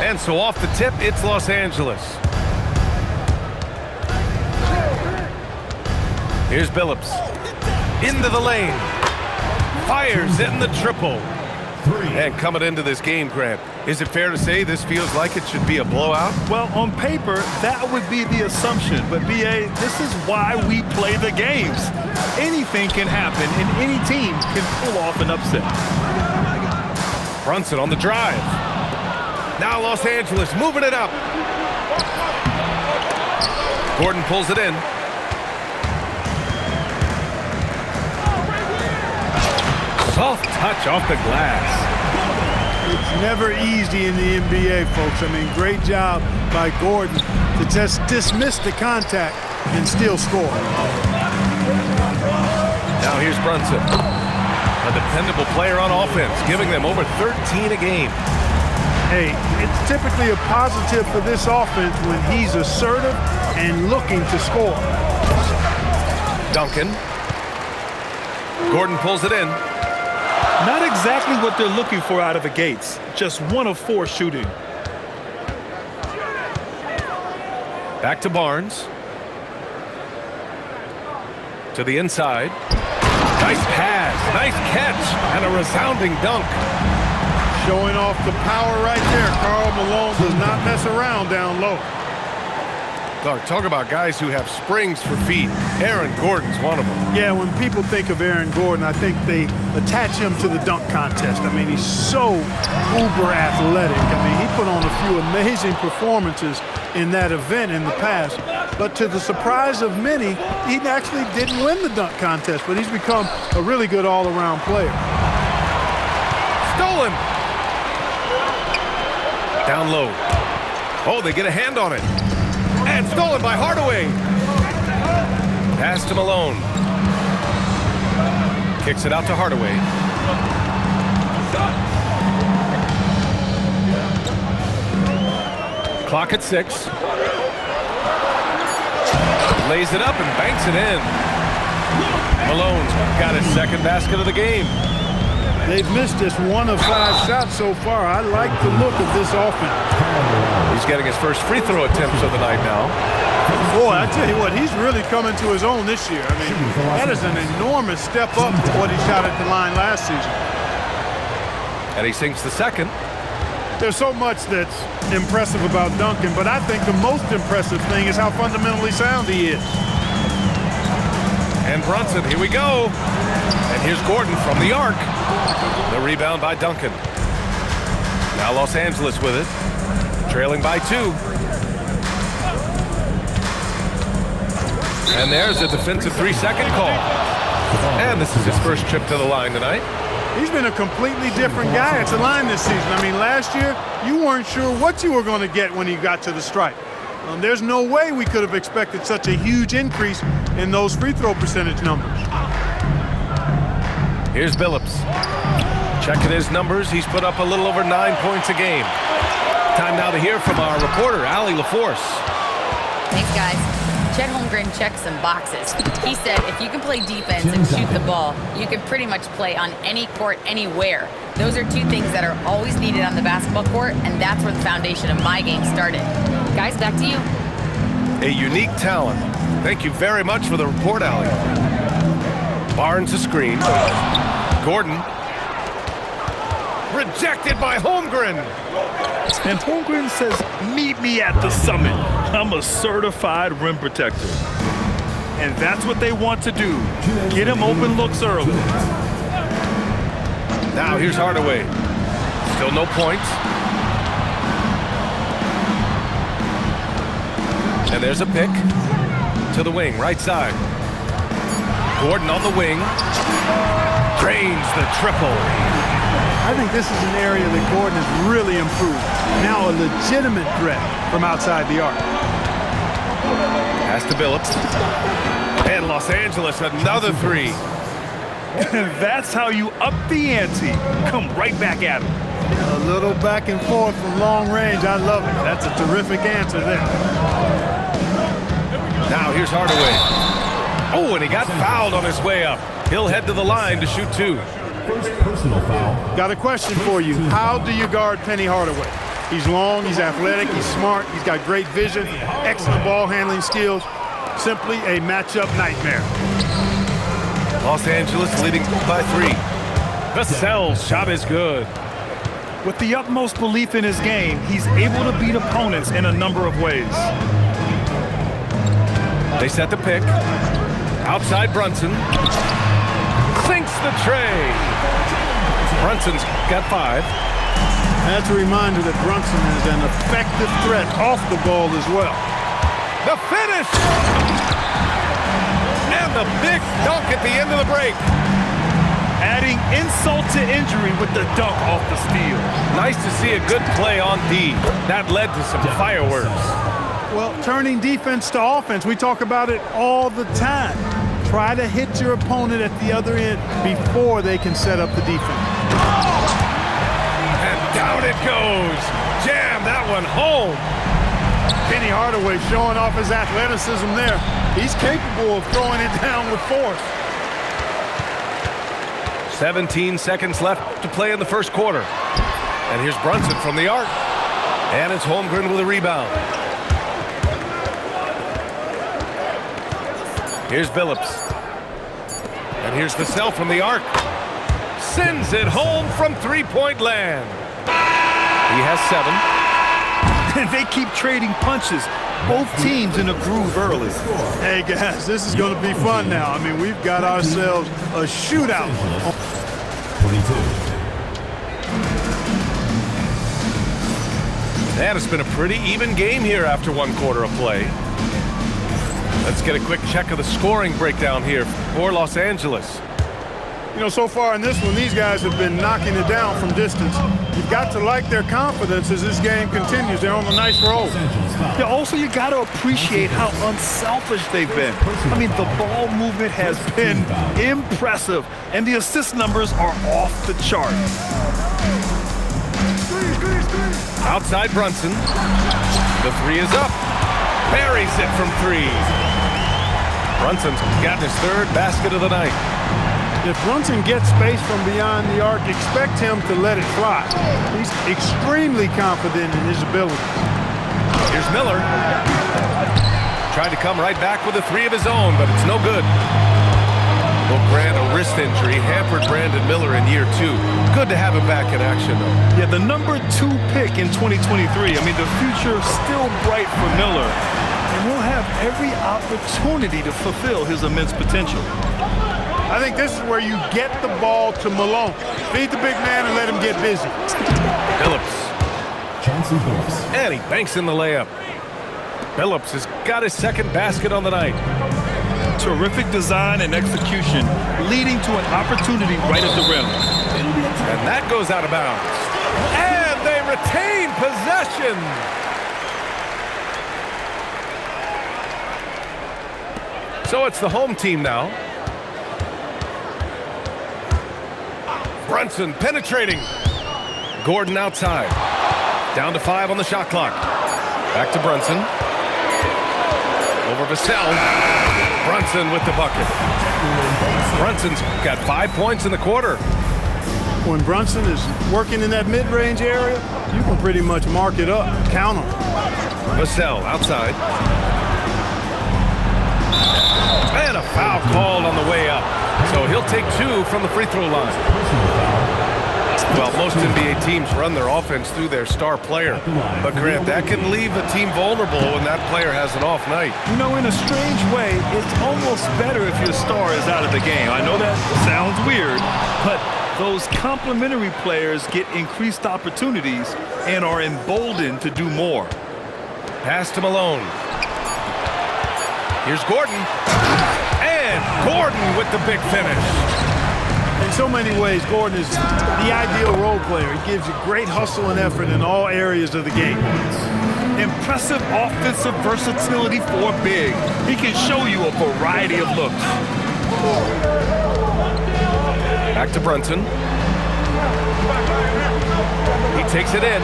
And so off the tip, it's Los Angeles. Here's Billups. Into the lane. Fires in the triple. And coming into this game, Grant, is it fair to say this feels like it should be a blowout? Well, on paper, that would be the assumption. But, B.A., this is why we play the games. Anything can happen, and any team can pull off an upset. Brunson on the drive. Now Los Angeles moving it up. Gordon pulls it in. Soft touch off the glass. It's never easy in the NBA, folks. I mean, great job by Gordon to just dismiss the contact and still score. Now here's Brunson. A dependable player on offense, giving them over 13 a game. Hey, it's typically a positive for this offense when he's assertive and looking to score. Duncan. Gordon pulls it in. Not exactly what they're looking for out of the gates. Just 1 of 4 shooting. Back to Barnes. To the inside. Nice pass, nice catch, and a resounding dunk. Showing off the power right there. Karl Malone does not mess around down low. Talk about guys who have springs for feet. Aaron Gordon's one of them. Yeah, when people think of Aaron Gordon, I think they attach him to the dunk contest. I mean, he's so uber athletic. I mean, he put on a few amazing performances in that event in the past. But to the surprise of many, he actually didn't win the dunk contest, but he's become a really good all-around player. Stolen. Down low. Oh, they get a hand on it. And stolen by Hardaway. Pass to Malone. Kicks it out to Hardaway. Clock at 6. Lays it up and banks it in. Malone's got his second basket of the game. They've missed just 1 of 5 shots so far. I like the look of this offense. He's getting his first free throw attempts of the night now. Boy, I tell you what, he's really coming to his own this year. I mean, that is an enormous step up to what he shot at the line last season. And he sinks the second. There's so much that's impressive about Duncan, but I think the most impressive thing is how fundamentally sound he is. And Brunson, here we go. And here's Gordon from the arc. The rebound by Duncan. Now Los Angeles with it. Trailing by 2. And there's a defensive 3-second call. And this is his first trip to the line tonight. He's been a completely different guy at the line this season. I mean, last year, you weren't sure what you were going to get when he got to the stripe. There's no way we could have expected such a huge increase in those free throw percentage numbers. Here's Billups. Checking his numbers, he's put up a little over 9 points a game. Time now to hear from our reporter, Allie LaForce. Thanks, guys. Chet Holmgren checked some boxes. He said if you can play defense and shoot the ball, you can pretty much play on any court, anywhere. Those are 2 things that are always needed on the basketball court, and that's where the foundation of my game started. Guys, back to you. A unique talent. Thank you very much for the report, Allie. Barnes a screen. Gordon. Rejected by Holmgren. And Holmgren says, meet me at the summit. I'm a certified rim protector. And that's what they want to do. Get him open looks early. Now here's Hardaway. Still no points. And there's a pick to the wing, right side. Gordon on the wing. Drains the triple. I think this is an area that Gordon has really improved. Now a legitimate threat from outside the arc. Pass to Billups. And Los Angeles, another 3. And that's how you up the ante. Come right back at him. A little back and forth from long range. I love it. That's a terrific answer there. Now here's Hardaway. Oh, and he got fouled on his way up. He'll head to the line to shoot 2. First personal foul. Got a question for you. How do you guard Penny Hardaway? He's long, he's athletic, he's smart, he's got great vision, excellent ball handling skills. Simply a matchup nightmare. Los Angeles leading by 3. Vassell's shot is good. With the utmost belief in his game, he's able to beat opponents in a number of ways. They set the pick. Outside Brunson. Sinks the tray. Brunson's got 5. That's a reminder that Brunson is an effective threat off the ball as well. The finish! And the big dunk at the end of the break. Adding insult to injury with the dunk off the steal. Nice to see a good play on D. That led to some fireworks. Well, turning defense to offense, we talk about it all the time. Try to hit your opponent at the other end before they can set up the defense. And down it goes. Jam that one home. Penny Hardaway showing off his athleticism there. He's capable of throwing it down with force. 17 seconds left to play in the first quarter. And here's Brunson from the arc. And it's Holmgren with a rebound. Here's Billups. And here's Vassell from the arc. Sends it home from three-point land. He has 7. And they keep trading punches. Both teams in a groove early. Hey, guys, this is going to be fun now. I mean, we've got ourselves a shootout. 22. And it's been a pretty even game here after 1 quarter of play. Let's get a quick check of the scoring breakdown here for Los Angeles. You know, so far in this one, these guys have been knocking it down from distance. You've got to like their confidence as this game continues. They're on a nice roll. Yeah, also, you got to appreciate how unselfish they've been. I mean, the ball movement has been impressive, and the assist numbers are off the chart. Outside Brunson. The 3 is up. Buries it from 3. Brunson's got his 3rd basket of the night. If Brunson gets space from beyond the arc, expect him to let it fly. He's extremely confident in his ability. Here's Miller. Tried to come right back with a 3 of his own, but it's no good. Well, Grant, a wrist injury hampered Brandon Miller in year 2. Good to have him back in action, though. Yeah, the number 2 pick in 2023. I mean, the future still bright for Miller, and he'll have every opportunity to fulfill his immense potential. I think this is where you get the ball to Malone. Feed the big man and let him get busy. Billups. Chauncey Billups. And he banks in the layup. Billups has got his 2nd basket on the night. Terrific design and execution, leading to an opportunity right at the rim. And that goes out of bounds. And they retain possession. So it's the home team now. Brunson penetrating. Gordon outside. Down to 5 on the shot clock. Back to Brunson. Over Vassell. Brunson with the bucket. Brunson's got 5 points in the quarter. When Brunson is working in that mid-range area, you can pretty much mark it up, count him. Vassell outside. And a foul called on the way up. So he'll take 2 from the free throw line. Well, most NBA teams run their offense through their star player. But, Grant, that can leave a team vulnerable when that player has an off night. You know, in a strange way, it's almost better if your star is out of the game. I know that sounds weird, but those complementary players get increased opportunities and are emboldened to do more. Pass to Malone. Here's Gordon. And Gordon with the big finish. In so many ways, Gordon is the ideal role player. He gives you great hustle and effort in all areas of the game. Impressive offensive versatility for big. He can show you a variety of looks. Back to Brunson. He takes it in.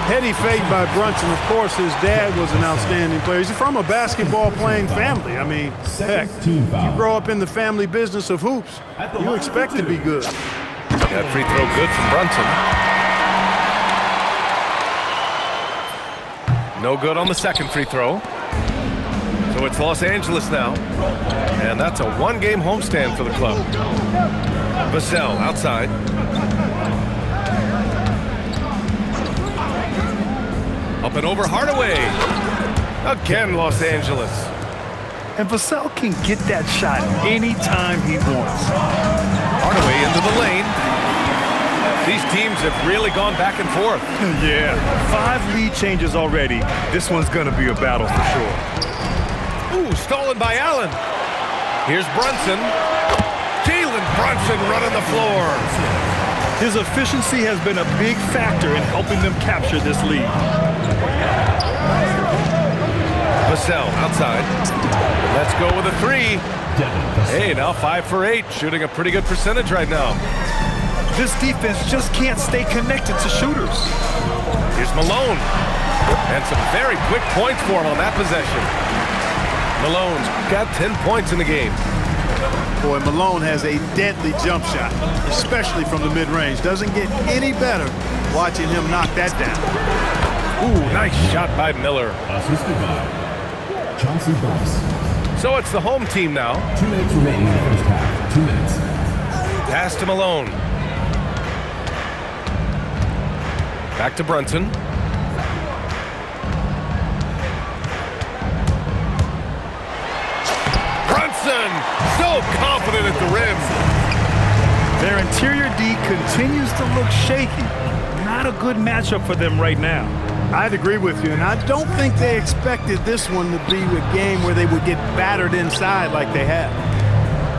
Heady fake by Brunson. Of course, his dad was an outstanding player. He's from a basketball-playing family. I mean, heck, you grow up in the family business of hoops, you expect to be good. That free throw good from Brunson. No good on the second free throw. So it's Los Angeles now. And that's a one-game homestand for the club. Vassell outside. Up and over Hardaway. Again, Los Angeles. And Vassell can get that shot anytime he wants. Hardaway into the lane. These teams have really gone back and forth. Yeah, 5 lead changes already. This one's going to be a battle for sure. Ooh, stolen by Allen. Here's Brunson. Jalen Brunson running the floor. His efficiency has been a big factor in helping them capture this lead. Vassell outside. Let's go with a 3. Hey, now 5 for 8. Shooting a pretty good percentage right now. This defense just can't stay connected to shooters. Here's Malone. And some very quick points for him on that possession. Malone's got 10 points in the game. Boy, Malone has a deadly jump shot, especially from the mid-range. Doesn't get any better watching him knock that down. Ooh, nice shot by Miller. Assisted by Chauncey Billups. So it's the home team now. 2 minutes remaining in the first half. 2 minutes. Pass to Malone. Back to Brunson. Brunson, so confident at the rim. Their interior D continues to look shaky. Not a good matchup for them right now. I'd agree with you, and I don't think they expected this one to be a game where they would get battered inside like they have.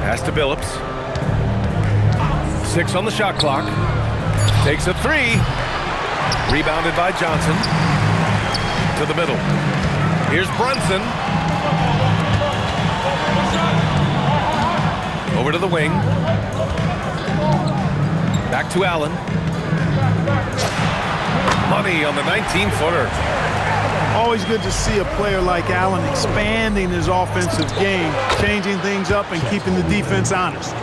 Pass to Billups. 6 on the shot clock. Takes a 3. Rebounded by Johnson. To the middle. Here's Brunson. Over to the wing. Back to Allen. Money on the 19-footer. Always good to see a player like Allen expanding his offensive game, changing things up and keeping the defense honest.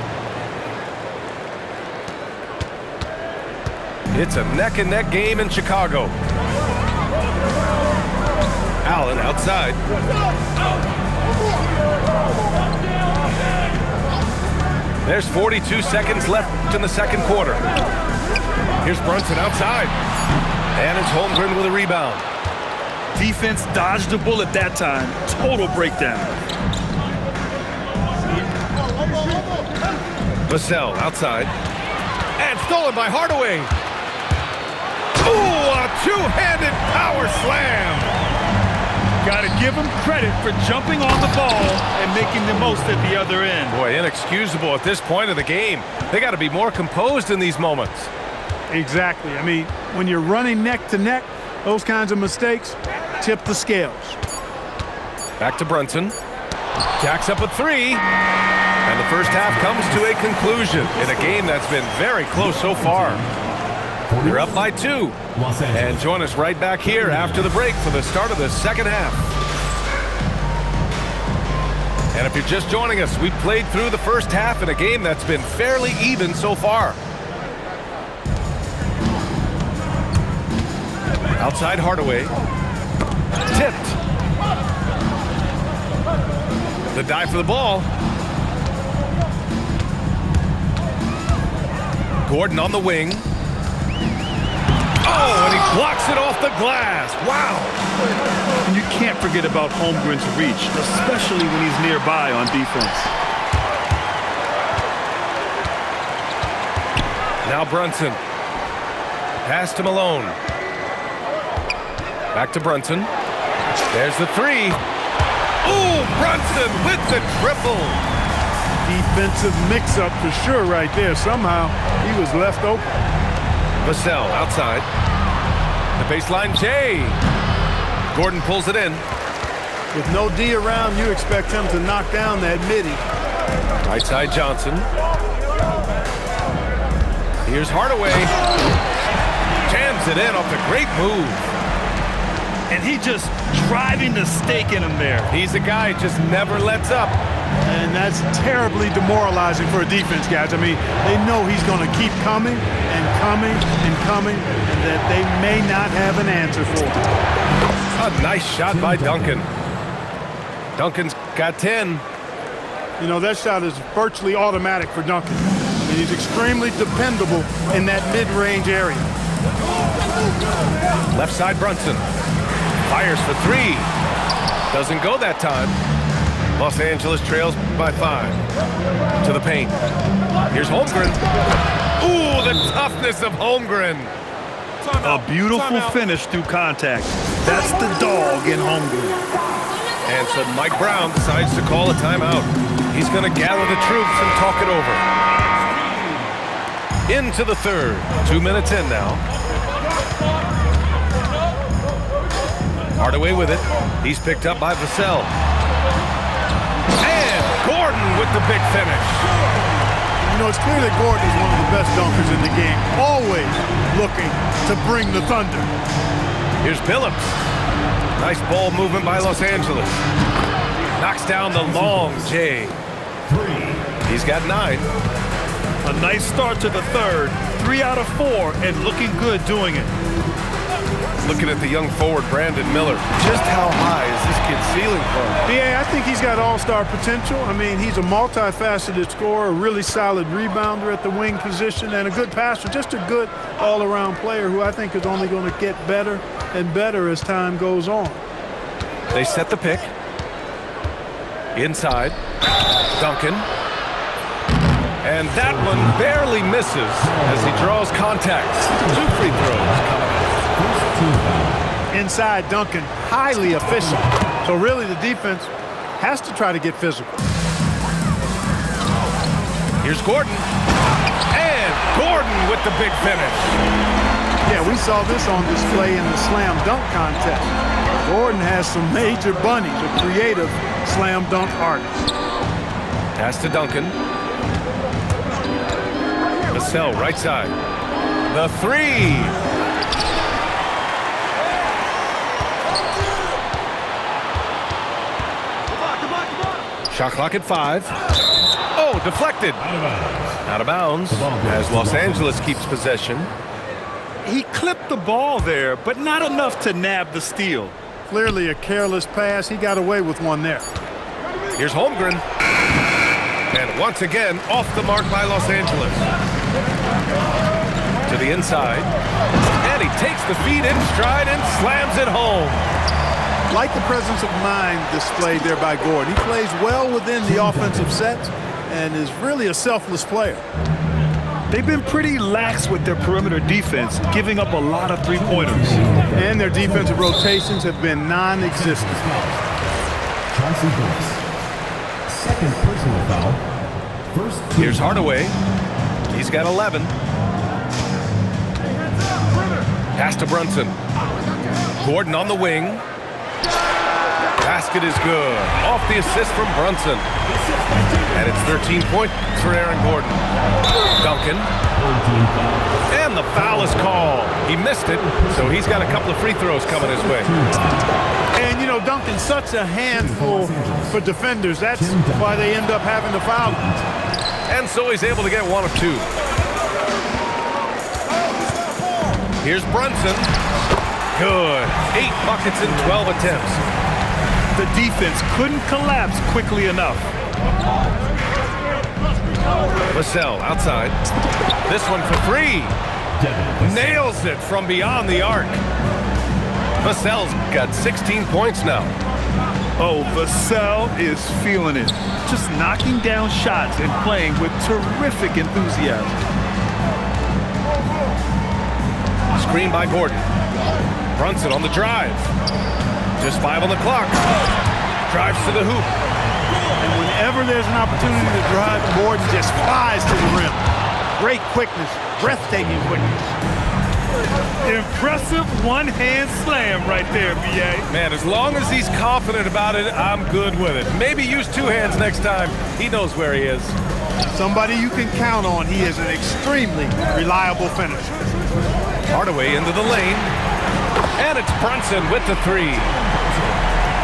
It's a neck-and-neck game in Chicago. Allen outside. There's 42 seconds left in the second quarter. Here's Brunson outside. And it's Holmgren with a rebound. Defense dodged the bullet that time. Total breakdown. Vassell outside. And stolen by Hardaway. Ooh, a two-handed power slam. Got to give him credit for jumping on the ball and making the most at the other end. Boy, inexcusable at this point of the game. They got to be more composed in these moments. Exactly. I mean, when you're running neck to neck, those kinds of mistakes tip the scales. Back to Brunson. Jacks up a 3. And the first half comes to a conclusion in a game that's been very close so far. They're up by 2. And join us right back here after the break for the start of the second half. And if you're just joining us, we played through the first half in a game that's been fairly even so far. Outside Hardaway. Tipped. The dive for the ball. Gordon on the wing. Oh, and he blocks it off the glass. Wow. And you can't forget about Holmgren's reach, especially when he's nearby on defense. Now Brunson. Pass to Malone. Back to Brunson. There's the 3. Ooh, Brunson with the triple. Defensive mix-up for sure right there. Somehow he was left open. Vassell outside. The baseline J. Gordon pulls it in. With no D around, you expect him to knock down that midi. Right side Johnson. Here's Hardaway. Jams it in off the great move. And he just driving the stake in him there. He's a guy who just never lets up. And that's terribly demoralizing for a defense, guys. I mean, they know he's going to keep coming and coming and coming, and that they may not have an answer for him. A nice shot by Duncan. Duncan's got 10. You know, that shot is virtually automatic for Duncan. I mean, he's extremely dependable in that mid-range area. Left side Brunson. Fires for 3. Doesn't go that time. Los Angeles trails by 5. To the paint. Here's Holmgren. Ooh, the toughness of Holmgren. A beautiful finish through contact. That's the dog in Holmgren. And so Mike Brown decides to call a timeout. He's going to gather the troops and talk it over. Into the third. 2 minutes in now. Hardaway with it. He's picked up by Vassell. And Gordon with the big finish. You know, it's clear that Gordon is one of the best dunkers in the game. Always looking to bring the thunder. Here's Billups. Nice ball movement by Los Angeles. Knocks down the long J. He's got 9. A nice start to the third. 3 out of 4 and looking good doing it. Looking at the young forward, Brandon Miller. Just how high is this kid's ceiling from? Yeah, I think he's got all-star potential. I mean, he's a multifaceted scorer, a really solid rebounder at the wing position, and a good passer. Just a good all-around player who I think is only going to get better and better as time goes on. They set the pick. Inside. Duncan. And that one barely misses as he draws contact. 2 free throws coming up. Inside, Duncan, highly efficient. So really the defense has to try to get physical. Here's Gordon. And Gordon with the big finish. Yeah, we saw this on display in the slam dunk contest. Gordon has some major bunnies, a creative slam dunk artist. Pass to Duncan. Vassell, right side. The 3. Shot clock at 5. Oh, deflected. Out of bounds as Los Angeles keeps possession. He clipped the ball there, but not enough to nab the steal. Clearly a careless pass. He got away with one there. Here's Holmgren. And once again, off the mark by Los Angeles. To the inside. And he takes the feet in stride and slams it home. Like the presence of mind displayed there by Gordon. He plays well within the offensive sets and is really a selfless player. They've been pretty lax with their perimeter defense, giving up a lot of three-pointers. And their defensive rotations have been non-existent. Chauncey Billups. Second personal foul. First. Here's Hardaway. He's got 11. Pass to Brunson. Gordon on the wing. Basket is good. Off the assist from Brunson. And it's 13 points for Aaron Gordon. Duncan. And the foul is called. He missed it, so he's got a couple of free throws coming his way. And, you know, Duncan's such a handful for defenders. That's why they end up having to foul him. And so he's able to get 1 of 2. Here's Brunson. Good. 8 buckets in 12 attempts. The defense couldn't collapse quickly enough. Vassell outside. This one for 3. Nails it from beyond the arc. Vassell's got 16 points now. Oh, Vassell is feeling it. Just knocking down shots and playing with terrific enthusiasm. Screen by Gordon. Brunson on the drive. Just 5 on the clock. Drives to the hoop. And whenever there's an opportunity to drive, Gordon just flies to the rim. Great quickness, breathtaking quickness. Impressive one-hand slam right there, B.A. Man, as long as he's confident about it, I'm good with it. Maybe use 2 hands next time. He knows where he is. Somebody you can count on. He is an extremely reliable finisher. Hardaway into the lane. And it's Brunson with the 3.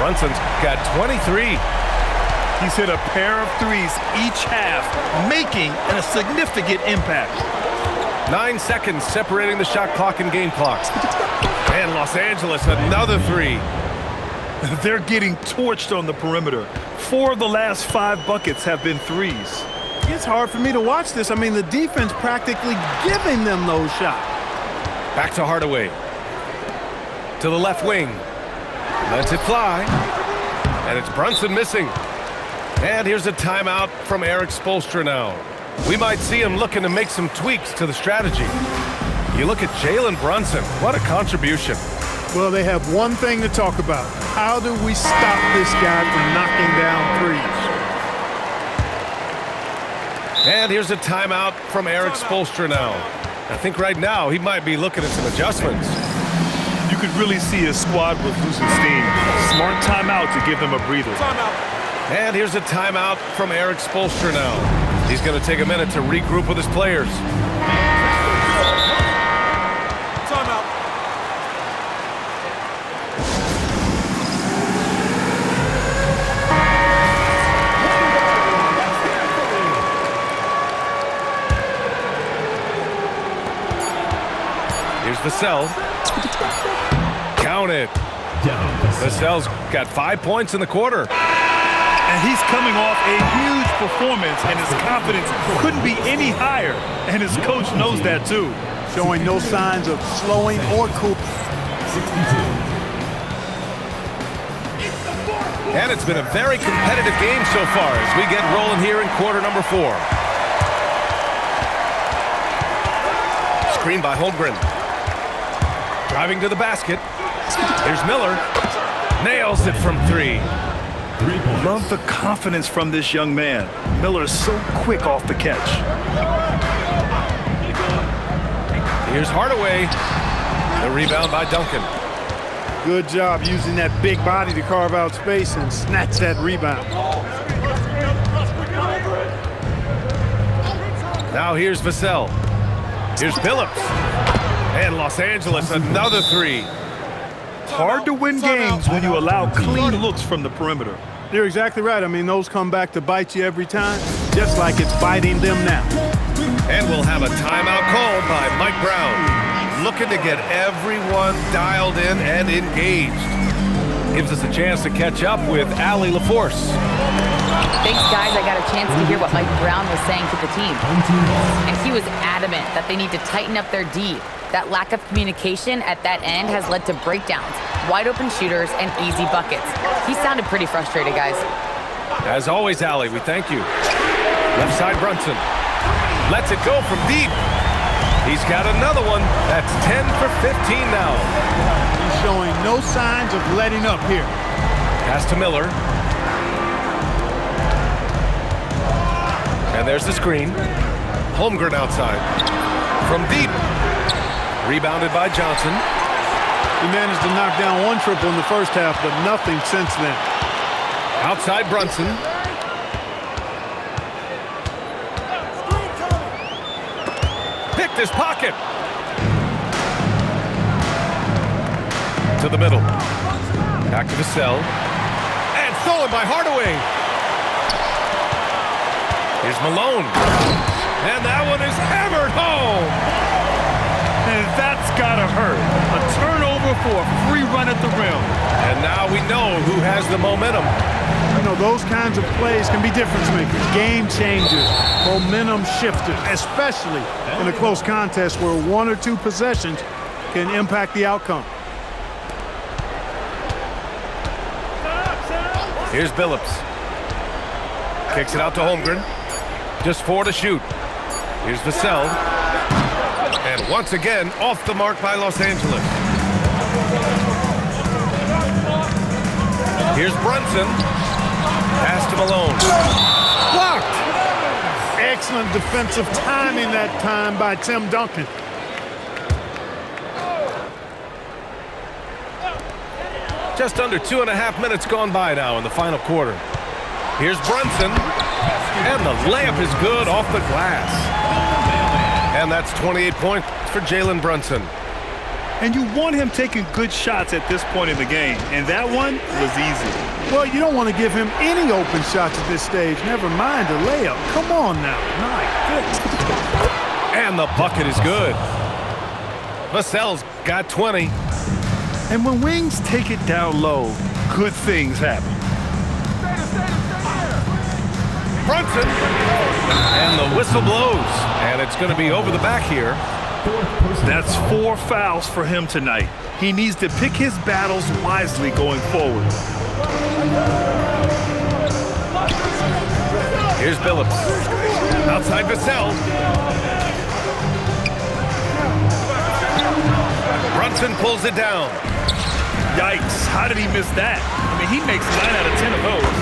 Brunson's got 23. He's hit a pair of threes each half, making a significant impact. 9 seconds separating the shot clock and game clock. And Los Angeles, another 3. They're getting torched on the perimeter. 4 of the last 5 buckets have been threes. It's hard for me to watch this. I mean, the defense practically giving them those shots. Back to Hardaway. To the left wing. Lets it fly. And it's Brunson missing. And here's a timeout from Eric Spoelstra now. We might see him looking to make some tweaks to the strategy. You look at Jalen Brunson. What a contribution. Well, they have one thing to talk about. How do we stop this guy from knocking down threes? And here's a timeout from Eric Spoelstra now. I think right now he might be looking at some adjustments. You could really see his squad was losing steam. Smart timeout to give them a breather. And here's a timeout from Eric Spoelstra now. He's going to take a minute to regroup with his players. Timeout. Here's Vassell. Count it. Vassell's got 5 points in the quarter. And he's coming off a huge performance, and his confidence couldn't be any higher. And his coach knows that, too. Showing no signs of slowing or cooling. And it's been a very competitive game so far as we get rolling here in quarter number 4. Screen by Holmgren. Driving to the basket. Here's Miller. Nails it from 3. Love the confidence from this young man. Miller is so quick off the catch. Here's Hardaway. The rebound by Duncan. Good job using that big body to carve out space and snatch that rebound. Now here's Vassell. Here's Phillips. And Los Angeles, another 3. Hard to win games when you allow clean looks from the perimeter. You're exactly right. I mean, those come back to bite you every time, just like it's biting them now. And we'll have a timeout called by Mike Brown, looking to get everyone dialed in and engaged. Gives us a chance to catch up with Allie LaForce. Thanks, guys. I got a chance to hear what Mike Brown was saying to the team. And he was adamant that they need to tighten up their D. That lack of communication at that end has led to breakdowns, wide open shooters, and easy buckets. He sounded pretty frustrated, guys. As always, Allie, we thank you. Left side Brunson. Lets it go from deep. He's got another one. That's 10 for 15 now. He's showing no signs of letting up here. Pass to Miller. And there's the screen. Holmgren outside. From deep. Rebounded by Johnson. He managed to knock down 1 triple in the first half, but nothing since then. Outside Brunson. Picked his pocket. To the middle. Back to Vassell. And stolen by Hardaway. Here's Malone. And that one is hammered home. And that's gotta hurt. A turnover for a free run at the rim. And now we know who has the momentum. You know, those kinds of plays can be difference makers, game changers, momentum shifters, especially in a close contest where 1 or 2 possessions can impact the outcome. Here's Phillips. Kicks it out to Holmgren. Just 4 to shoot. Here's Vassell. And once again, off the mark by Los Angeles. Here's Brunson. Pass to Malone. Blocked. Excellent defensive timing that time by Tim Duncan. Just under 2.5 minutes gone by now in the final quarter. Here's Brunson. And the layup is good off the glass. And that's 28 points for Jalen Brunson. And you want him taking good shots at this point in the game. And that one was easy. Well, you don't want to give him any open shots at this stage. Never mind a layup. Come on now. My goodness. And the bucket is good. Vassell's got 20. And when wings take it down low, good things happen. Brunson. And the whistle blows. And it's going to be over the back here. That's 4 fouls for him tonight. He needs to pick his battles wisely going forward. Here's Billups. Outside Vassell. Brunson pulls it down. Yikes, how did he miss that? I mean, he makes 9 out of 10 of those.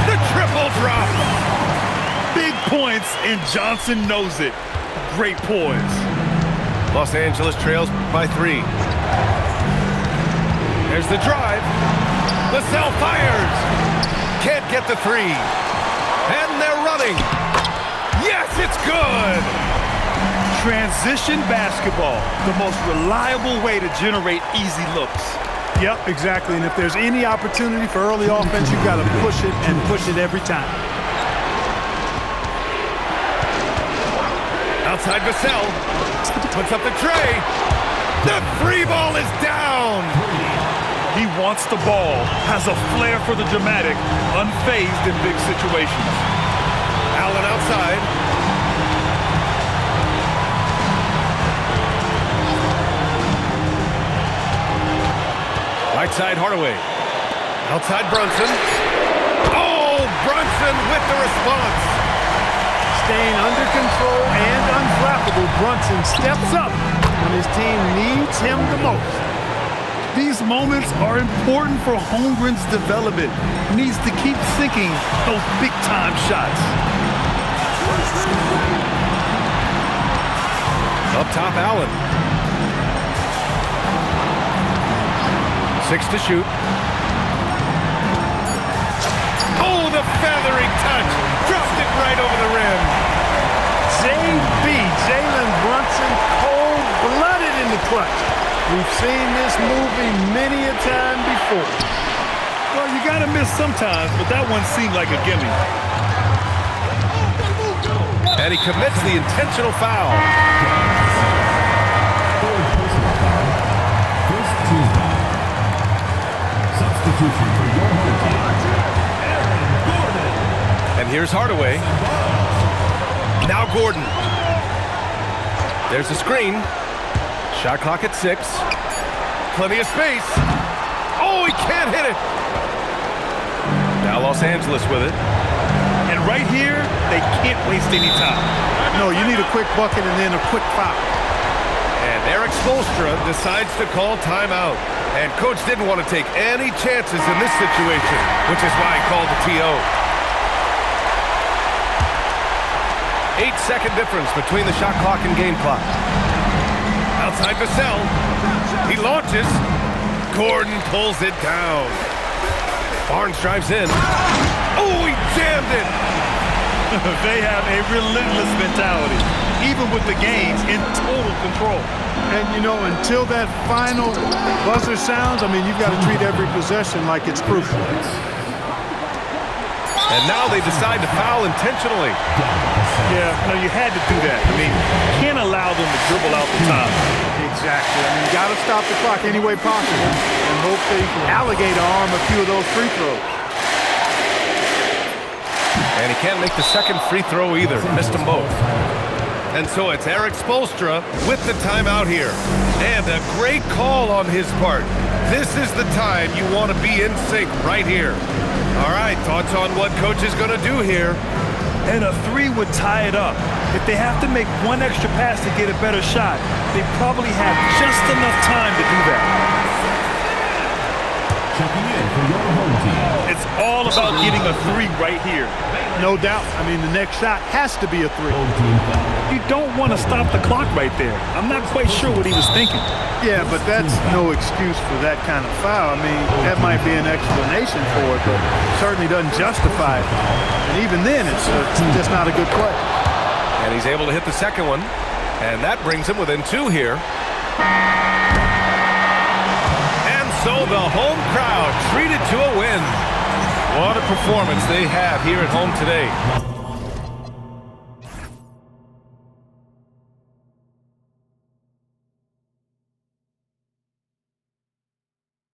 The triple drop. Big points, and Johnson knows it. Great poise. Los Angeles trails by 3. There's the drive. Vassell fires. Can't get the 3. And they're running. Yes, it's good. Transition basketball, the most reliable way to generate easy looks. Yep, exactly. And if there's any opportunity for early offense, you've got to push it and push it every time. Outside Vassell. Puts up the tray. The 3 ball is down. He wants the ball, has a flair for the dramatic, unfazed in big situations. Allen outside. Right side Hardaway. Outside Brunson. Oh, Brunson with the response. Staying under control and unflappable, Brunson steps up when his team needs him the most. These moments are important for Holmgren's development. He needs to keep sinking those big-time shots. Up top, Allen. 6 to shoot. Oh, the feathery touch. Dropped it right over the rim. JB, Jalen Brunson, cold-blooded in the clutch. We've seen this movie many a time before. Well, you gotta miss sometimes, but that one seemed like a gimme. And he commits the intentional foul. First team foul. Substitution for your home team. And here's Hardaway. Now Gordon. There's a screen. Shot clock at 6. Plenty of space. Oh, he can't hit it. Now Los Angeles with it. And right here, they can't waste any time. No, you need a quick bucket and then a quick foul. And Eric Spoelstra decides to call timeout. And coach didn't want to take any chances in this situation, which is why he called the TO. 8-second difference between the shot clock and game clock. Outside Vassell. He launches. Gordon pulls it down. Barnes drives in. Oh, he jammed it. They have a relentless mentality, even with the games in total control. And, you know, until that final buzzer sounds, I mean, you've got to treat every possession like it's crucial. And now they decide to foul intentionally. Yeah, no, you had to do that. I mean, you can't allow them to dribble out the time. Exactly. I mean, you got to stop the clock any way possible and hope they alligator arm a few of those free throws. And he can't make the second free throw either. Missed them both. And so it's Eric Spoelstra with the timeout here. And a great call on his part. This is the time you want to be in sync right here. All right, thoughts on what coach is going to do here? And a 3 would tie it up. If they have to make one extra pass to get a better shot, they probably have just enough time to do that. Checking in for your home team. It's all about getting a 3 right here. No doubt. I mean, the next shot has to be a 3. Home team foul. You don't want to stop the clock right there. I'm not quite sure what he was thinking. Yeah, but that's no excuse for that kind of foul. I mean, that might be an explanation for it, but certainly doesn't justify it. And even then, it's just not a good play. And he's able to hit the second one. And that brings him within 2 here. And so the home crowd treated to a win. What a performance they have here at home today.